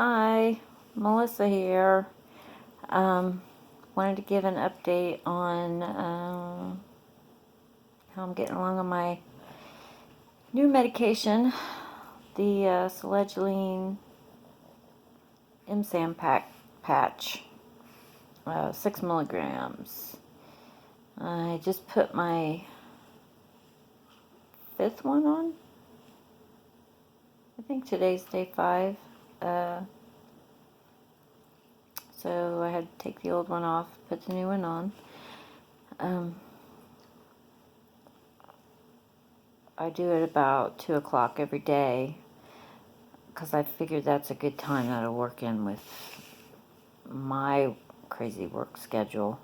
Hi, Melissa here. Um, Wanted to give an update on how I'm getting along on my new medication, the Selegiline Emsam Patch, 6 milligrams. I just put my fifth one on. I think today's day 5. Uh, so I had to take the old one off, put the new one on. I do it about 2 o'clock every day because I figured that's a good time that'll work in with my crazy work schedule.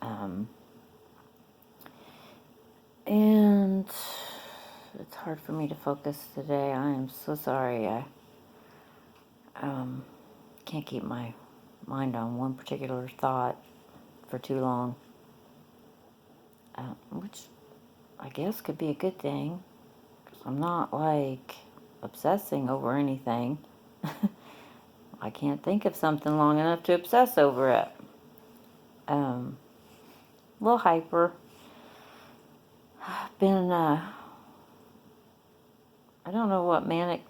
And it's hard for me to focus today. I am so sorry. I can't keep my mind on one particular thought for too long, which I guess could be a good thing because I'm not like obsessing over anything. I can't think of something long enough to obsess over it. A little hyper. Been, I don't know what manic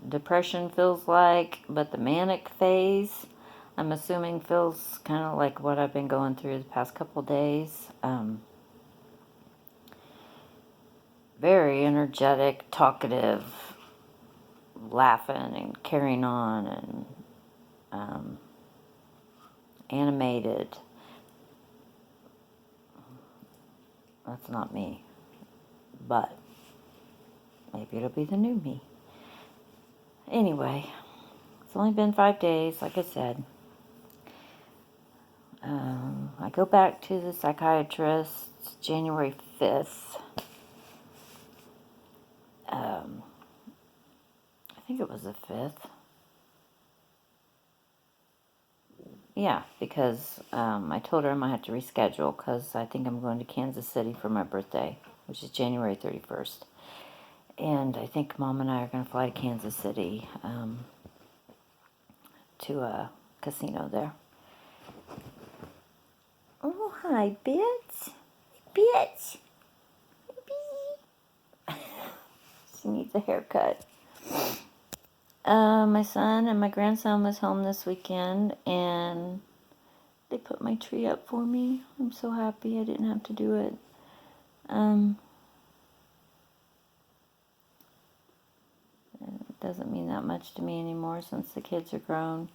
depression feels like, but the manic phase, I'm assuming, feels kind of like what I've been going through the past couple days. Very energetic, talkative, laughing and carrying on, and animated. That's not me, but maybe it'll be the new me. Anyway, it's only been 5 days, like I said. I go back to the psychiatrist January 5th. I think it was the 5th. Yeah, because I told her I might have to reschedule because I think I'm going to Kansas City for my birthday, which is January 31st. And I think Mom and I are going to fly to Kansas City to a casino there. Oh, hi, Bits. Bits. She needs a haircut. My son and my grandson was home this weekend, and they put my tree up for me. I'm so happy I didn't have to do it. It doesn't mean that much to me anymore since the kids are grown.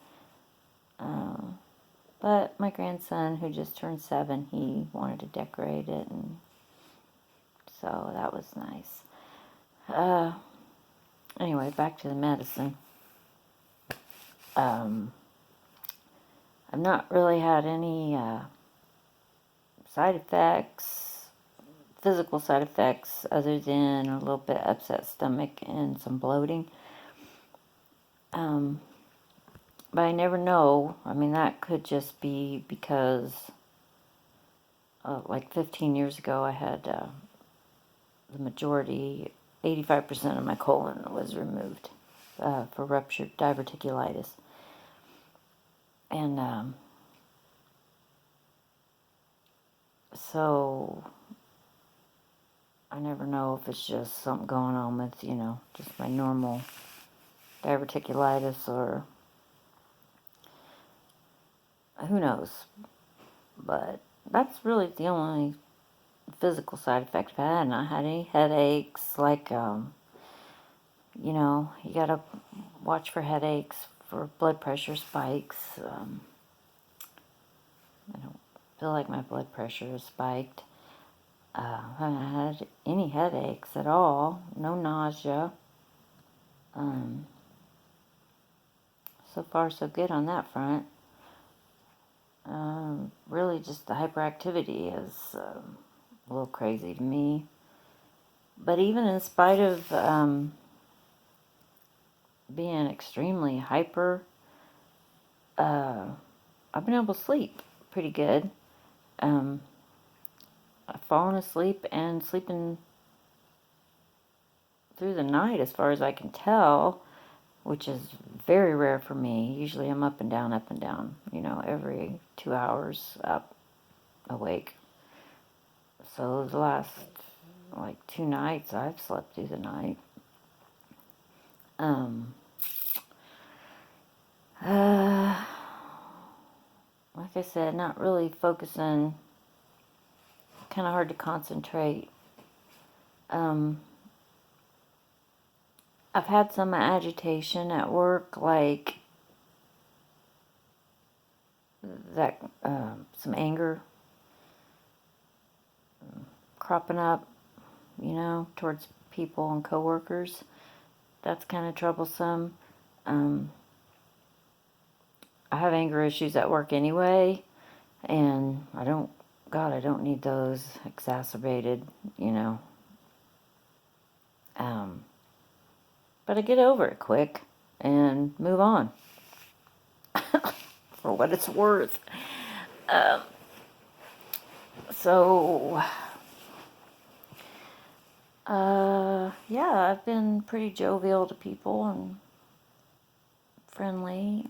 But my grandson, who just turned 7, he wanted to decorate it, and so that was nice. Anyway, back to the medicine. I've not really had any side effects, physical side effects, other than a little bit upset stomach and some bloating. But I never know. I mean, that could just be because, like 15 years ago, I had the majority, 85% of my colon was removed for ruptured diverticulitis. And so I never know if it's just something going on with, just my normal diverticulitis, or who knows. But that's really the only physical side effect I've had. And I had any headaches, like, you gotta watch for headaches, for blood pressure spikes. I don't feel like my blood pressure is spiked. I haven't had any headaches at all, no nausea. So far, so good on that front. Really, just the hyperactivity is a little crazy to me. But even in spite of being extremely hyper, I've been able to sleep pretty good. I've fallen asleep and sleeping through the night, as far as I can tell. which is very rare for me. Usually I'm up and down, every 2 hours up, awake. So the last, like, 2 nights, I've slept through the night. Like I said, not really focusing, kind of hard to concentrate. I've had some agitation at work, like that, some anger cropping up, towards people and coworkers. That's kind of troublesome. I have anger issues at work anyway, and I don't need those exacerbated, But I get over it quick and move on, for what it's worth. So, yeah, I've been pretty jovial to people and friendly,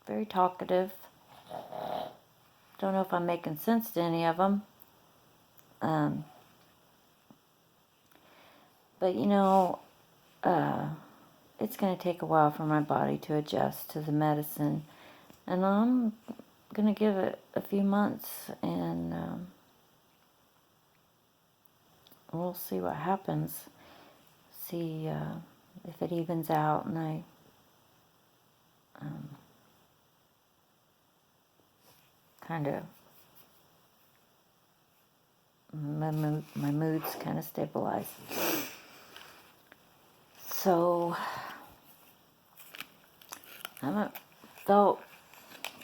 very talkative. Don't know if I'm making sense to any of them. But it's going to take a while for my body to adjust to the medicine. And I'm going to give it a few months, and we'll see what happens. See if it evens out, and I kind of, my moods kind of stabilize. So I haven't felt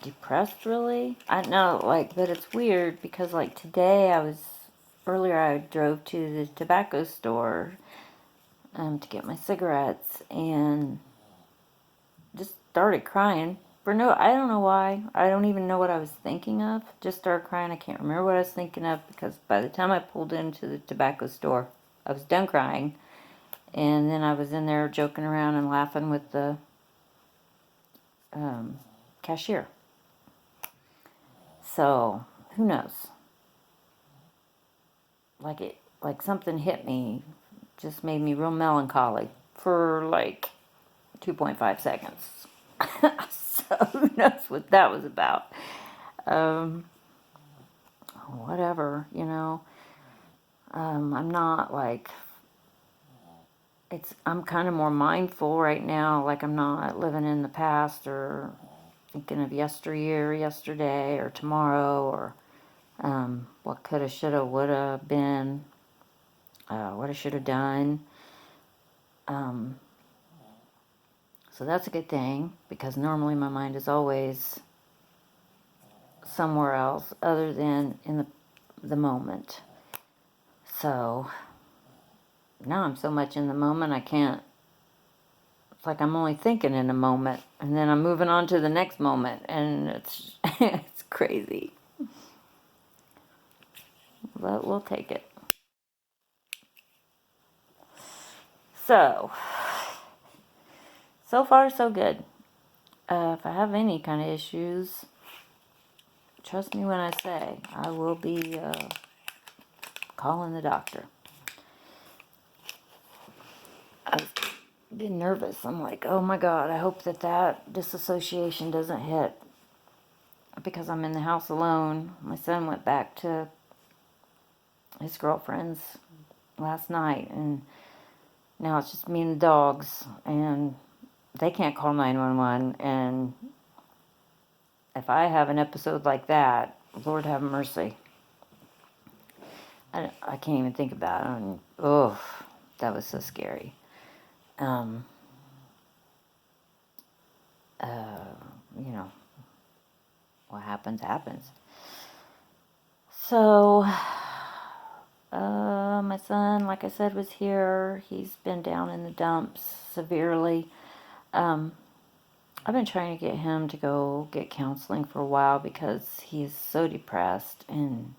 depressed really. I know, but it's weird because today earlier I drove to the tobacco store to get my cigarettes and just started crying. I don't know why. I don't even know what I was thinking of. Just started crying. I can't remember what I was thinking of because by the time I pulled into the tobacco store, I was done crying. And then I was in there joking around and laughing with the cashier. So, who knows? Like something hit me, just made me real melancholy for 2.5 seconds. So who knows what that was about. Whatever, I'm not I'm kind of more mindful right now. I'm not living in the past or thinking of yesteryear, yesterday, or tomorrow, or what coulda, shoulda, woulda been, what I should have done. So that's a good thing because normally my mind is always somewhere else other than in the moment. So now I'm so much in the moment I can't. It's like I'm only thinking in a moment, and then I'm moving on to the next moment, and it's it's crazy. But we'll take it. So far so good. If I have any kind of issues, trust me when I say I will be calling the doctor. I've been nervous. I'm like, oh my God, I hope that disassociation doesn't hit because I'm in the house alone. My son went back to his girlfriend's last night, and now it's just me and the dogs, and they can't call 911. And if I have an episode like that, Lord have mercy. I can't even think about it. And, that was so scary. What happens. So, my son, like I said, was here. He's been down in the dumps severely. I've been trying to get him to go get counseling for a while because he's so depressed and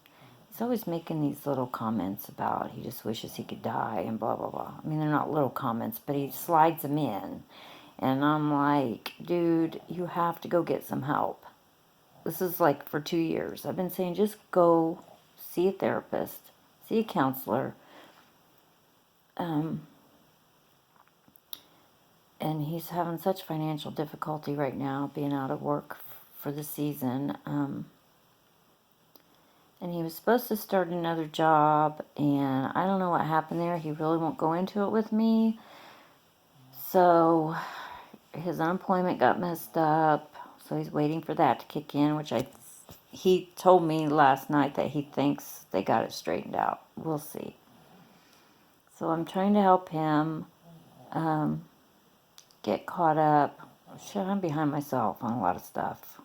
he's always making these little comments about he just wishes he could die and blah, blah, blah. I mean, they're not little comments, but he slides them in. And I'm like, dude, you have to go get some help. This is like for 2 years. I've been saying just go see a therapist, see a counselor. And he's having such financial difficulty right now, being out of work for the season. And he was supposed to start another job, and I don't know what happened there. He really won't go into it with me. So his unemployment got messed up, so he's waiting for that to kick in, which he told me last night that he thinks they got it straightened out. We'll see. So I'm trying to help him get caught up. Shit, I'm behind myself on a lot of stuff.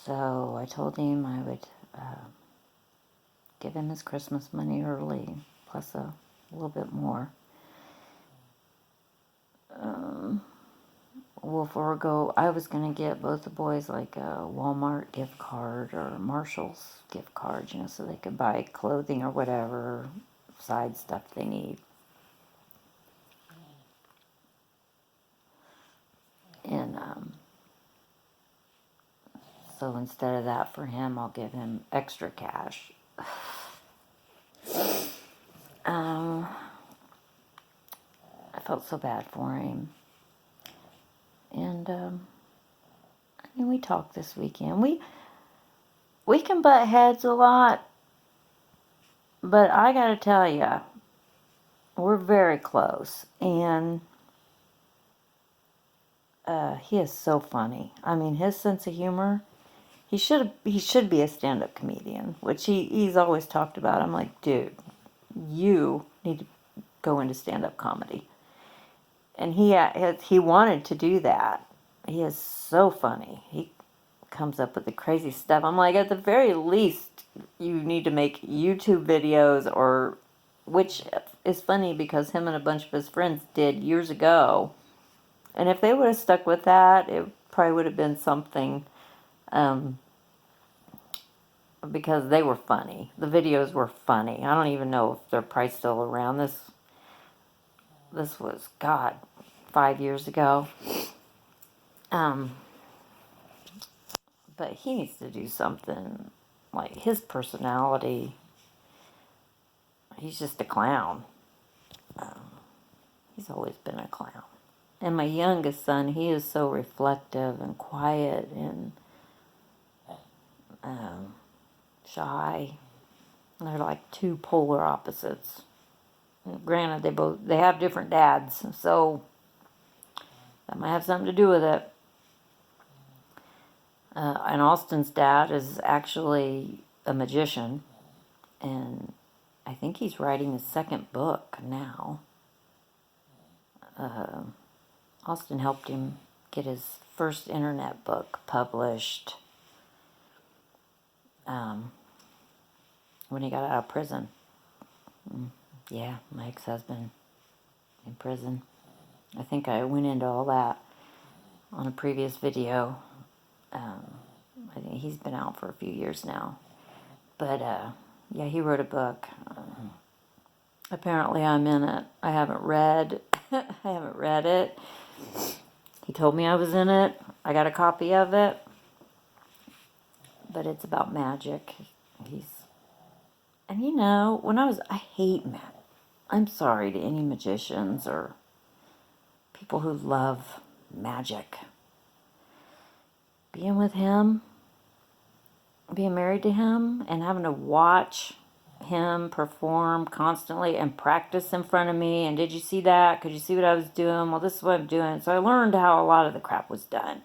So I told him I would give him his Christmas money early, plus a little bit more. We'll forego. I was going to get both the boys like a Walmart gift card or a Marshall's gift card, so they could buy clothing or whatever side stuff they need. And so instead of that for him, I'll give him extra cash. I felt so bad for him. And we talked this weekend. We can butt heads a lot, but I gotta tell you, we're very close. And he is so funny. I mean, his sense of humor. He should be a stand-up comedian, which he's always talked about. I'm like, dude, you need to go into stand-up comedy. And he wanted to do that. He is so funny. He comes up with the crazy stuff. I'm like, at the very least, you need to make YouTube videos, or which is funny because him and a bunch of his friends did years ago. And if they would have stuck with that, it probably would have been something. Because they were funny. The videos were funny. I don't even know if they're probably still around. This was, God, 5 years ago. But he needs to do something. Like, his personality, he's just a clown. He's always been a clown. And my youngest son, he is so reflective and quiet and shy. They're like two polar opposites. Granted, they have different dads, so that might have something to do with it. And Austin's dad is actually a magician, and I think he's writing his second book now. Austin helped him get his first internet book published when he got out of prison. Yeah, my ex-husband in prison. I think I went into all that on a previous video. I think he's been out for a few years now. But, yeah, he wrote a book. Apparently I'm in it. I haven't read it. He told me I was in it. I got a copy of it. But it's about magic. And I hate magic. I'm sorry to any magicians or people who love magic. Being with him, being married to him, and having to watch him perform constantly and practice in front of me. And did you see that? Could you see what I was doing? Well, this is what I'm doing. So I learned how a lot of the crap was done.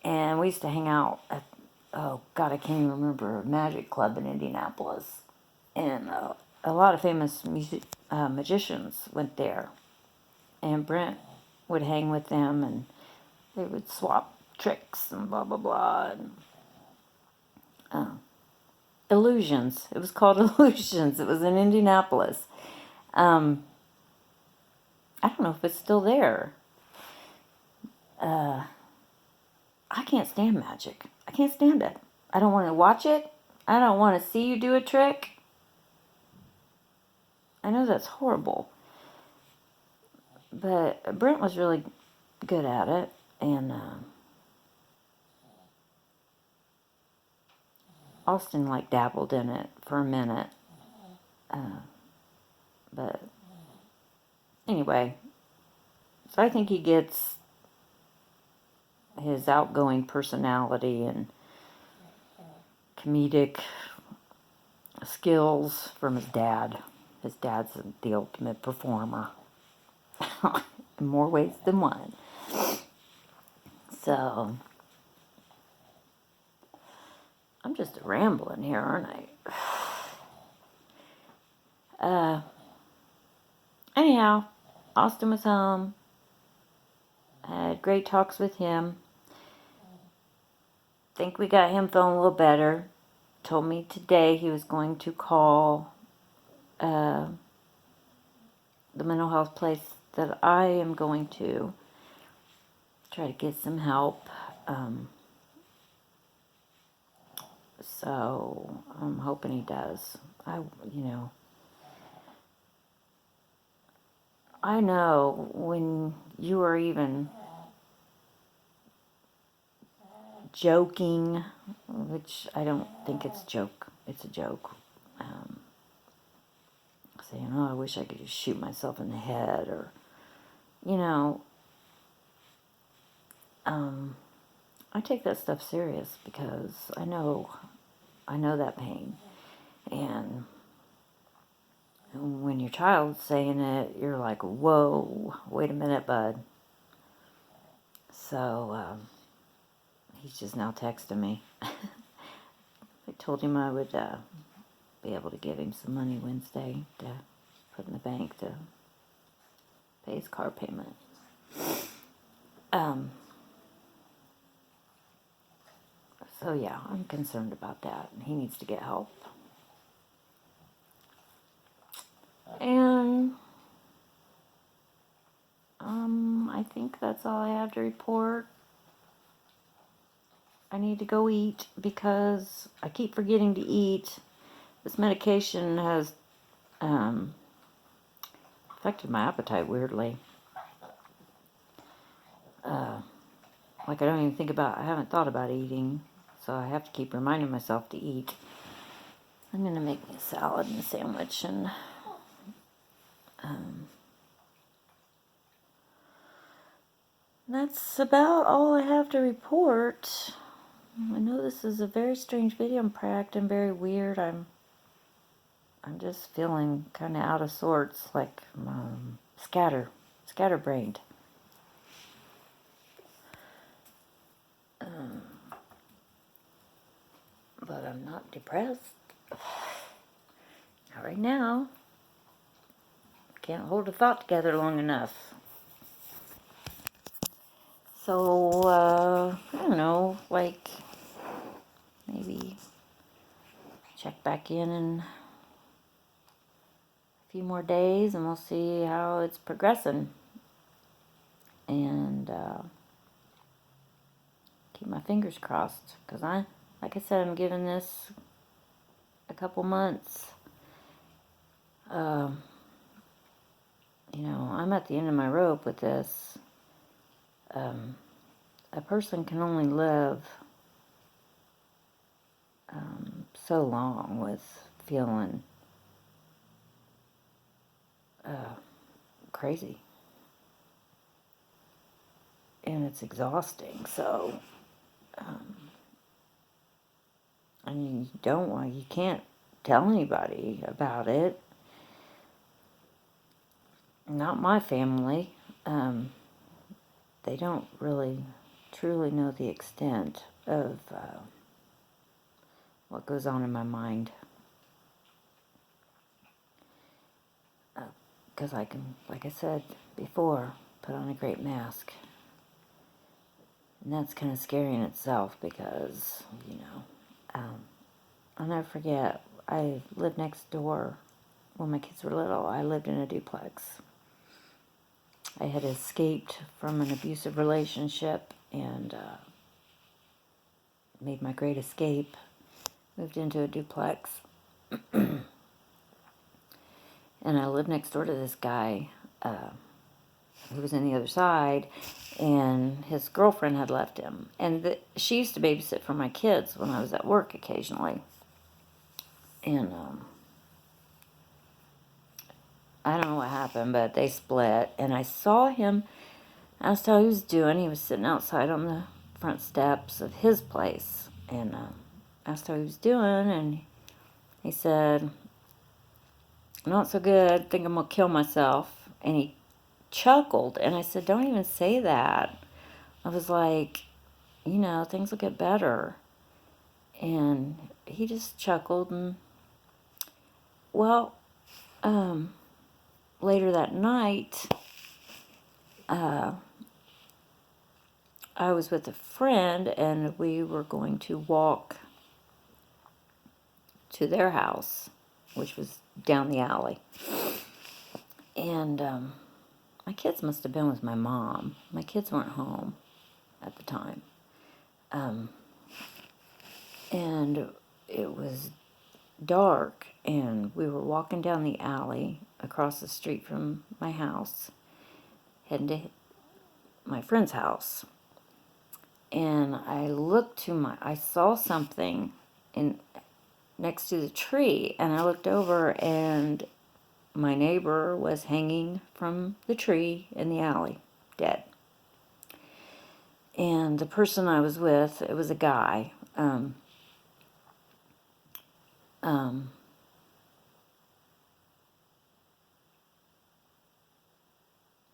And we used to hang out at, oh God, I can't even remember, a magic club in Indianapolis. And a lot of famous magicians went there. And Brent would hang with them, and they would swap tricks and blah, blah, blah. And, Illusions. It was called Illusions. It was in Indianapolis. I don't know if it's still there. I can't stand magic. I can't stand it. I don't want to watch it. I don't want to see you do a trick. I know that's horrible. But Brent was really good at it. And Austin like dabbled in it for a minute. But anyway, so I think he gets his outgoing personality and comedic skills from his dad. His dad's the ultimate performer in more ways than one. So, I'm just rambling here, aren't I? Anyhow, Austin was home. I had great talks with him. Think we got him feeling a little better. Told me today he was going to call the mental health place that I am going to try to get some help. So I'm hoping he does. I know when you are even joking, which I don't think it's a joke. Saying, oh, I wish I could just shoot myself in the head, or, you know, I take that stuff serious because I know that pain. And when your child's saying it, you're like, whoa, wait a minute, bud. So, he's just now texting me. I told him I would be able to give him some money Wednesday to put in the bank to pay his car payment. So yeah, I'm concerned about that. He needs to get help. And I think that's all I have to report. I need to go eat because I keep forgetting to eat. This medication has affected my appetite weirdly. Like I haven't thought about eating, so I have to keep reminding myself to eat. I'm gonna make me a salad and a sandwich, and that's about all I have to report. I know this is a very strange video. I'm acting very weird. I'm just feeling kind of out of sorts, like scatterbrained. But I'm not depressed. Not right now. Can't hold a thought together long enough. So, I don't know, like, maybe check back in a few more days and we'll see how it's progressing. And keep my fingers crossed, because like I said, I'm giving this a couple months. I'm at the end of my rope with this. A person can only live so long with feeling crazy. And it's exhausting. So, you can't tell anybody about it. Not my family. They don't really truly know the extent of what goes on in my mind. Because I can, like I said before, put on a great mask. And that's kind of scary in itself because, I'll never forget, I lived next door when my kids were little. I lived in a duplex. I had escaped from an abusive relationship, and made my great escape, moved into a duplex, and I lived next door to this guy who was on the other side, and his girlfriend had left him. And she used to babysit for my kids when I was at work occasionally. And I don't know what happened, but they split, and I saw him. I asked how he was doing. He was sitting outside on the front steps of his place, and asked how he was doing, and he said, "Not so good. Think I'm gonna kill myself." And he chuckled, and I said, "Don't even say that." I was like, things will get better. And he just chuckled, and well, later that night, I was with a friend, and we were going to walk to their house, which was down the alley. And my kids must have been with my mom. My kids weren't home at the time. And it was dark, and we were walking down the alley across the street from my house, heading to my friend's house. And I saw something next to the tree, and I looked over, and my neighbor was hanging from the tree in the alley, dead. And the person I was with, it was a guy.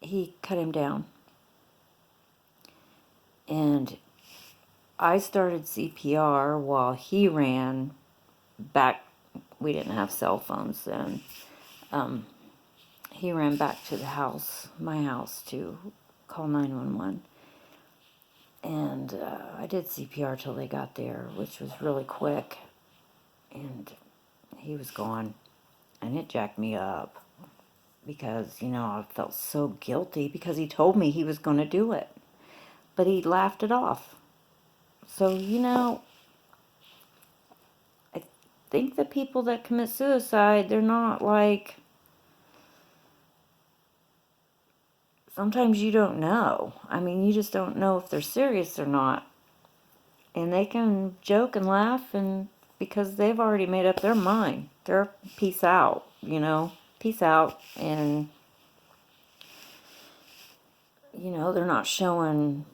He cut him down. And I started CPR while he ran back. We didn't have cell phones then. He ran back to the house, my house, to call 911. And I did CPR till they got there, which was really quick. And he was gone. And it jacked me up because, I felt so guilty because he told me he was going to do it. But he laughed it off. So, I think the people that commit suicide, they're not like... Sometimes you don't know. I mean, you just don't know if they're serious or not. And they can joke and laugh, and because they've already made up their mind. They're peace out, peace out. And, they're not showing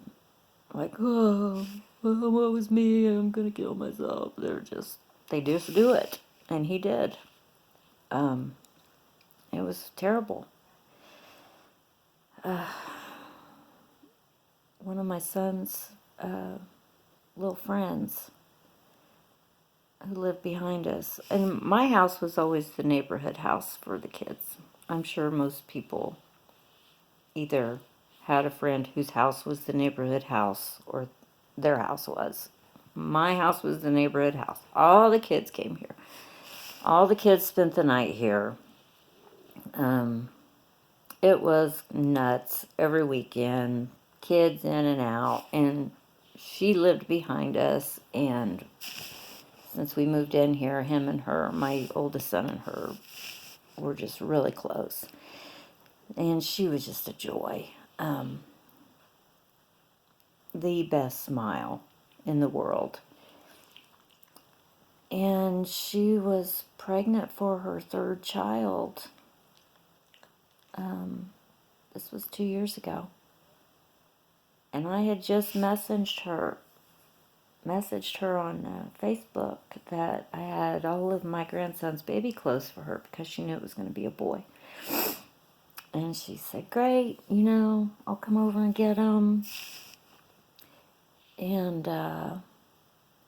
like, oh, what was me? I'm going to kill myself. They just do it. And he did. It was terrible. One of my son's little friends who lived behind us. And my house was always the neighborhood house for the kids. I'm sure most people either had a friend whose house was the neighborhood house or their house was. My house was the neighborhood house. All the kids came here. All the kids spent the night here. It was nuts every weekend. Kids in and out. And she lived behind us, and since we moved in here, him and her, my oldest son and her, were just really close. And she was just a joy. The best smile in the world. And she was pregnant for her third child. This was 2 years ago. And I had just messaged her on Facebook that I had all of my grandson's baby clothes for her because she knew it was going to be a boy. And she said, great, I'll come over and get them. And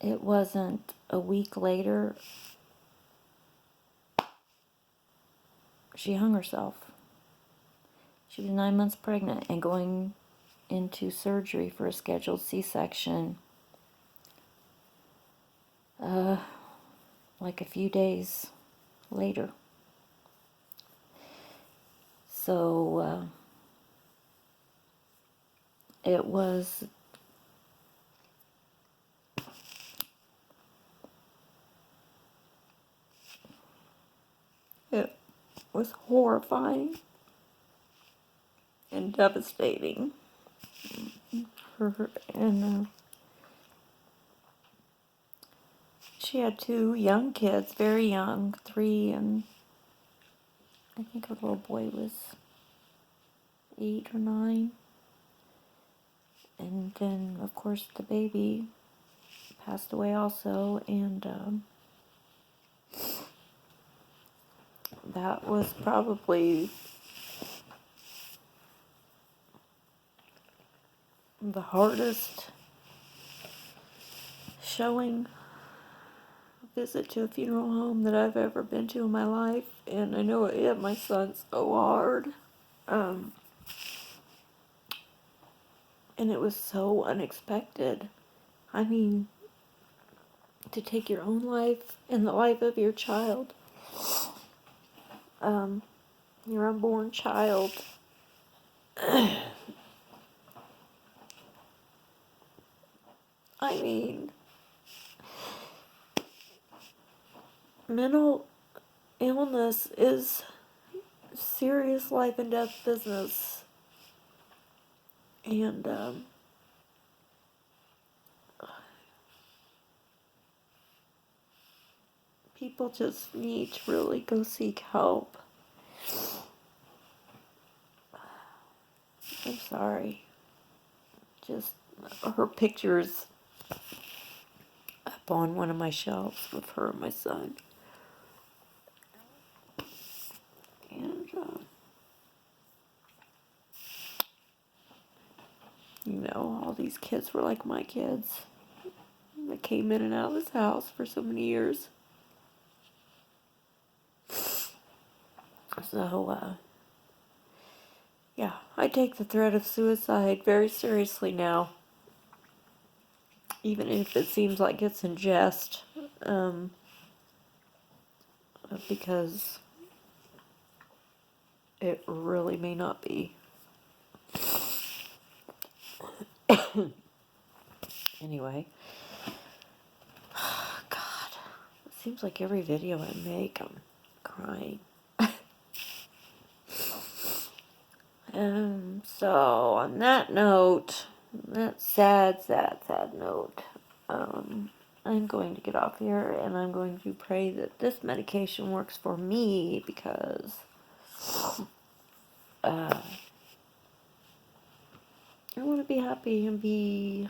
it wasn't a week later, she hung herself. She was 9 months pregnant and going into surgery for a scheduled C-section like a few days later. So it was was horrifying and devastating for her. And she had 2 young kids, very young, 3, and I think her little boy was 8 or 9. And then, of course, the baby passed away also, and that was probably the hardest visit to a funeral home that I've ever been to in my life, and I know it hit my son so hard. And it was so unexpected. I mean, to take your own life and the life of your child, your unborn child. I mean, mental illness is serious life and death business. And, people just need to really go seek help. I'm sorry. Just her pictures up on one of my shelves with her and my son. And, all these kids were like my kids. They came in and out of this house for so many years. So, yeah, I take the threat of suicide very seriously now. Even if it seems like it's in jest. Because it really may not be. Anyway. God. It seems like every video I make, I'm crying. So, on that note, that sad note, I'm going to get off here and I'm going to pray that this medication works for me because I want to be happy and be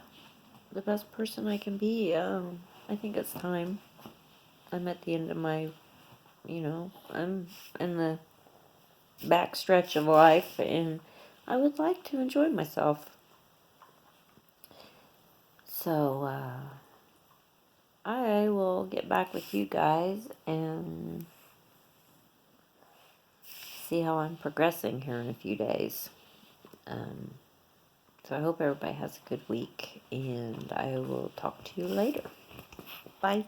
the best person I can be. I think it's time. I'm at the end of my, I'm in the back stretch of life and I would like to enjoy myself. So, I will get back with you guys and see how I'm progressing here in a few days. So I hope everybody has a good week, and I will talk to you later. Bye.